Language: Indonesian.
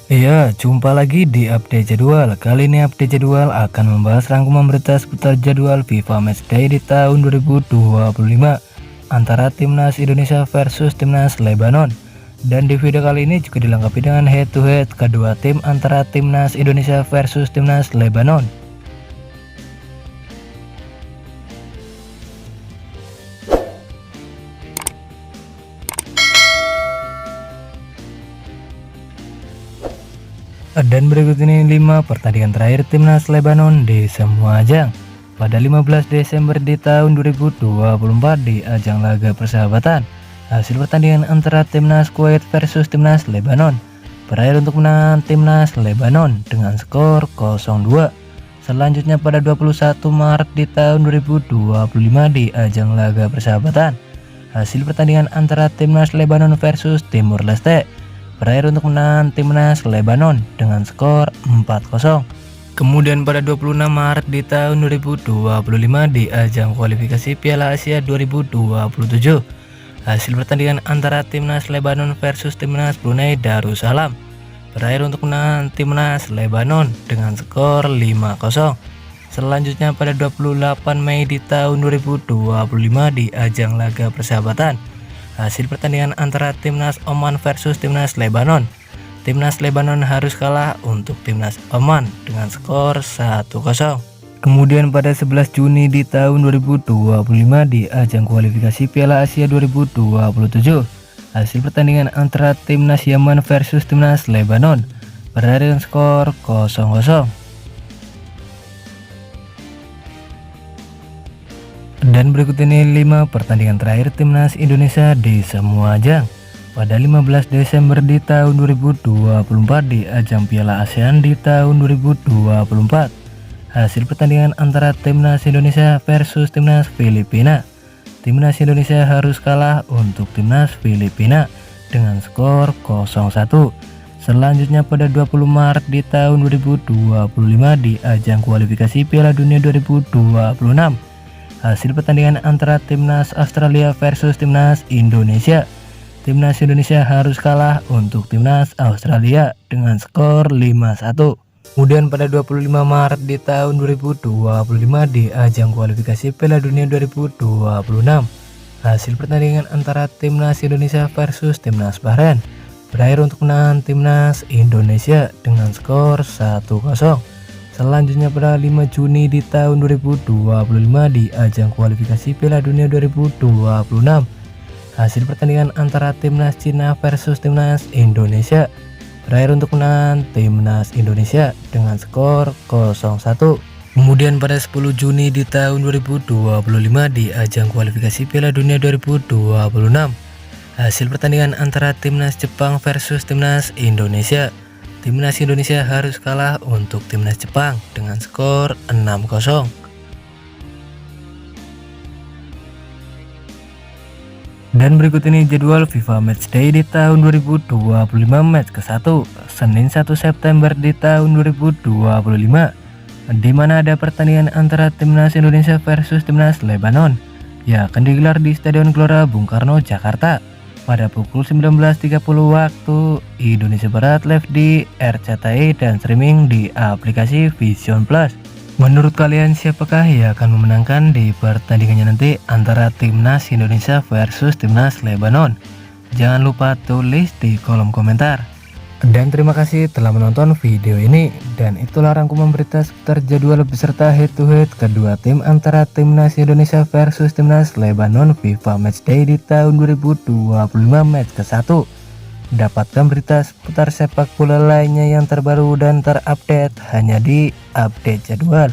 Iya, jumpa lagi di update jadwal. Kali ini update jadwal akan membahas rangkuman berita seputar jadwal FIFA Matchday di tahun 2025 antara Timnas Indonesia versus Timnas Lebanon. Dan di video kali ini juga dilengkapi dengan head to head kedua tim antara Timnas Indonesia versus Timnas Lebanon. Dan berikut ini 5 pertandingan terakhir Timnas Lebanon di semua ajang. Pada 15 Desember di tahun 2024 di ajang laga persahabatan, hasil pertandingan antara Timnas Kuwait versus Timnas Lebanon berakhir untuk menang Timnas Lebanon dengan skor 0-2. Selanjutnya pada 21 Maret di tahun 2025 di ajang laga persahabatan, hasil pertandingan antara Timnas Lebanon versus Timur Leste berakhir untuk menang Timnas Lebanon dengan skor 4-0. Kemudian pada 26 Maret di tahun 2025 di ajang kualifikasi Piala Asia 2027, hasil pertandingan antara Timnas Lebanon versus Timnas Brunei Darussalam berakhir untuk menang Timnas Lebanon dengan skor 5-0. Selanjutnya pada 28 Mei di tahun 2025 di ajang laga persahabatan, hasil pertandingan antara Timnas Oman versus Timnas Lebanon, Timnas Lebanon harus kalah untuk Timnas Oman dengan skor 1-0. Kemudian pada 11 Juni di tahun 2025 di ajang kualifikasi Piala Asia 2027, hasil pertandingan antara Timnas Yaman versus Timnas Lebanon berakhir dengan skor 0-0. Dan berikut ini 5 pertandingan terakhir Timnas Indonesia di semua ajang. Pada 15 Desember di tahun 2024 di ajang Piala ASEAN di tahun 2024, hasil pertandingan antara Timnas Indonesia versus Timnas Filipina, Timnas Indonesia harus kalah untuk Timnas Filipina dengan skor 0-1. Selanjutnya pada 20 Maret di tahun 2025 di ajang kualifikasi Piala Dunia 2026, hasil pertandingan antara Timnas Australia versus Timnas Indonesia, Timnas Indonesia harus kalah untuk Timnas Australia dengan skor 5-1. Kemudian pada 25 Maret di tahun 2025 di ajang kualifikasi Piala Dunia 2026, hasil pertandingan antara Timnas Indonesia versus Timnas Bahrain berakhir untuk menang Timnas Indonesia dengan skor 1-0. Selanjutnya pada 5 Juni di tahun 2025 di ajang kualifikasi Piala Dunia 2026, hasil pertandingan antara Timnas Cina versus Timnas Indonesia berakhir untuk menang Timnas Indonesia dengan skor 0-1. Kemudian pada 10 Juni di tahun 2025 di ajang kualifikasi Piala Dunia 2026, hasil pertandingan antara Timnas Jepang versus Timnas Indonesia, Timnas Indonesia harus kalah untuk Timnas Jepang dengan skor 6-0. Dan berikut ini jadwal FIFA Matchday di tahun 2025 match ke-1 Senin 1 September di tahun 2025, di mana ada pertandingan antara Timnas Indonesia versus Timnas Lebanon yang akan digelar di Stadion Gelora Bung Karno, Jakarta pada pukul 19.30 waktu Indonesia Barat, live di RCTI dan streaming di aplikasi Vision Plus. Menurut kalian siapakah yang akan memenangkan di pertandingannya nanti antara Timnas Indonesia versus Timnas Lebanon? Jangan lupa tulis di kolom komentar. Dan terima kasih telah menonton video ini. Dan itulah rangkuman berita seputar jadwal beserta head to head kedua tim antara Timnas Indonesia versus Timnas Lebanon FIFA Matchday di tahun 2025 match ke-1. Dapatkan berita seputar sepak bola lainnya yang terbaru dan terupdate hanya di update jadwal.